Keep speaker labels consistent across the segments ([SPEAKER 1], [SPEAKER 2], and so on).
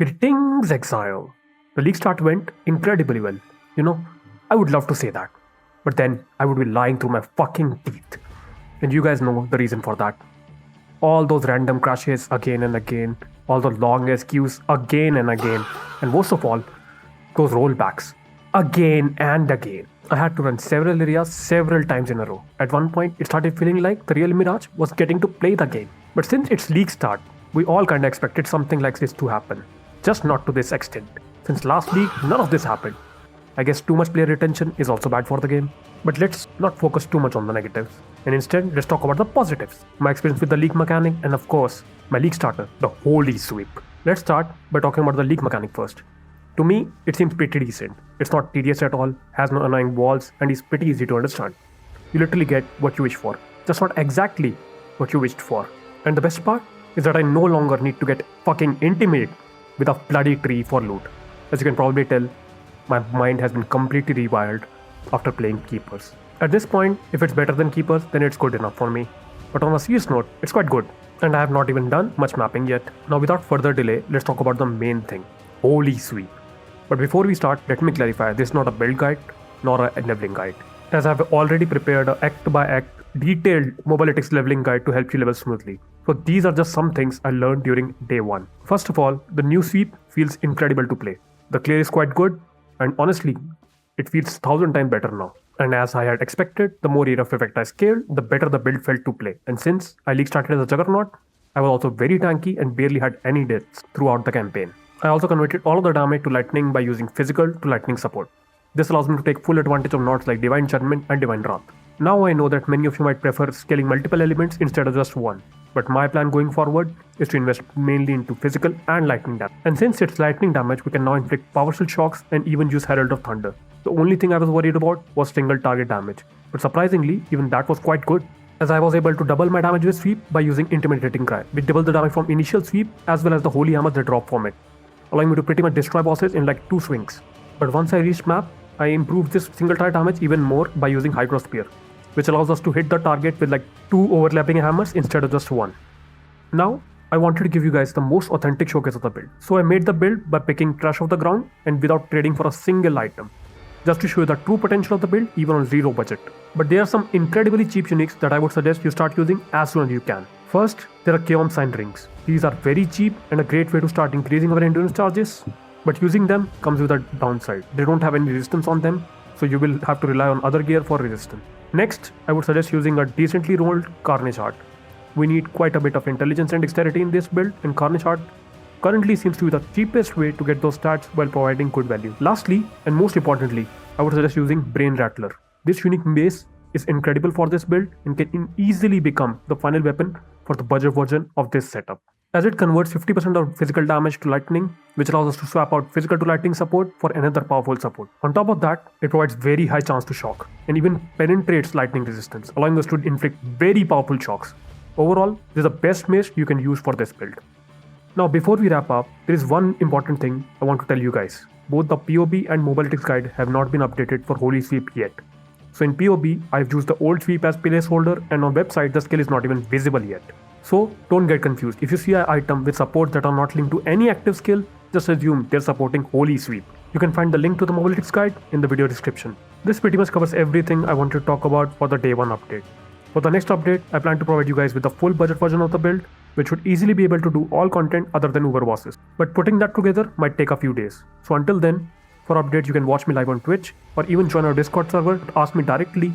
[SPEAKER 1] Greetings, Exile. The league start went incredibly well. I would love to say that. But then I would be lying through my fucking teeth. And you guys know the reason for that. All those random crashes again and again, all the long queues again and again, and most of all, those rollbacks again and again. I had to run several areas several times in a row. At one point, it started feeling like the real Mirage was getting to play the game. But since its league start, we all kinda expected something like this to happen. Just not to this extent. Since last league, none of this happened. I guess too much player retention is also bad for the game. But let's not focus too much on the negatives. And instead, let's talk about the positives. My experience with the league mechanic and of course, my league starter, the holy sweep. Let's start by talking about the league mechanic first. To me, it seems pretty decent. It's not tedious at all, has no annoying walls, and is pretty easy to understand. You literally get what you wish for, just not exactly what you wished for. And the best part is that I no longer need to get fucking intimidated with a bloody tree for loot. As you can probably tell, my mind has been completely rewired after playing Keepers. At this point, if it's better than Keepers, then it's good enough for me. But on a serious note, it's quite good. And I have not even done much mapping yet. Now without further delay, let's talk about the main thing. Holy sweep. But before we start, let me clarify, this is not a build guide, nor a leveling guide. As I have already prepared an act by act, detailed mobilitics leveling guide to help you level smoothly. So these are just some things I learned during day 1. First of all, the new sweep feels incredible to play. The clear is quite good, and honestly, it feels 1000 times better now. And as I had expected, the more area of effect I scaled, the better the build felt to play. And since I league started as a Juggernaut, I was also very tanky and barely had any deaths throughout the campaign. I also converted all of the damage to lightning by using physical to lightning support. This allows me to take full advantage of nodes like Divine Judgment and Divine Wrath. Now I know that many of you might prefer scaling multiple elements instead of just one. But my plan going forward is to invest mainly into physical and lightning damage. And since it's lightning damage, we can now inflict powerful shocks and even use Herald of Thunder. The only thing I was worried about was single target damage. But surprisingly, even that was quite good, as I was able to double my damage with sweep by using Intimidating Cry, which doubled the damage from initial sweep as well as the holy hammers that drop from it, allowing me to pretty much destroy bosses in like 2 swings. But once I reached map, I improved this single target damage even more by using Hydro Spear, which allows us to hit the target with like 2 overlapping hammers instead of just 1. Now, I wanted to give you guys the most authentic showcase of the build. So I made the build by picking trash off the ground and without trading for a single item, just to show you the true potential of the build even on 0 budget. But there are some incredibly cheap uniques that I would suggest you start using as soon as you can. First, there are Chaos Sign Rings. These are very cheap and a great way to start increasing our endurance charges, but using them comes with a downside. They don't have any resistance on them, so you will have to rely on other gear for resistance. Next, I would suggest using a decently rolled Carnage Heart. We need quite a bit of intelligence and dexterity in this build, and Carnage Heart currently seems to be the cheapest way to get those stats while providing good value. Lastly, and most importantly, I would suggest using Brain Rattler. This unique base is incredible for this build and can easily become the final weapon for the budget version of this setup, as it converts 50% of physical damage to lightning, which allows us to swap out physical to lightning support for another powerful support. On top of that, it provides very high chance to shock, and even penetrates lightning resistance, allowing us to inflict very powerful shocks. Overall, this is the best mace you can use for this build. Now before we wrap up, there is one important thing I want to tell you guys. Both the PoB and Mobilitics guide have not been updated for Holy Sweep yet. So in PoB, I've used the old sweep as placeholder, and on website the skill is not even visible yet. So don't get confused. If you see an item with supports that are not linked to any active skill, just assume they're supporting Holy Sweep. You can find the link to the Mobilitics guide in the video description. This pretty much covers everything I wanted to talk about for the day 1 update. For the next update, I plan to provide you guys with the full budget version of the build, which would easily be able to do all content other than Uber bosses. But putting that together might take a few days. So until then, for updates you can watch me live on Twitch or even join our Discord server to ask me directly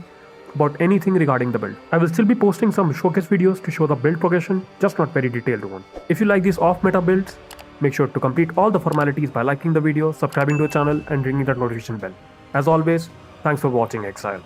[SPEAKER 1] about anything regarding the build. I will still be posting some showcase videos to show the build progression, just not very detailed one. If you like these off-meta builds, make sure to complete all the formalities by liking the video, subscribing to the channel and ringing that notification bell. As always, thanks for watching, Exile.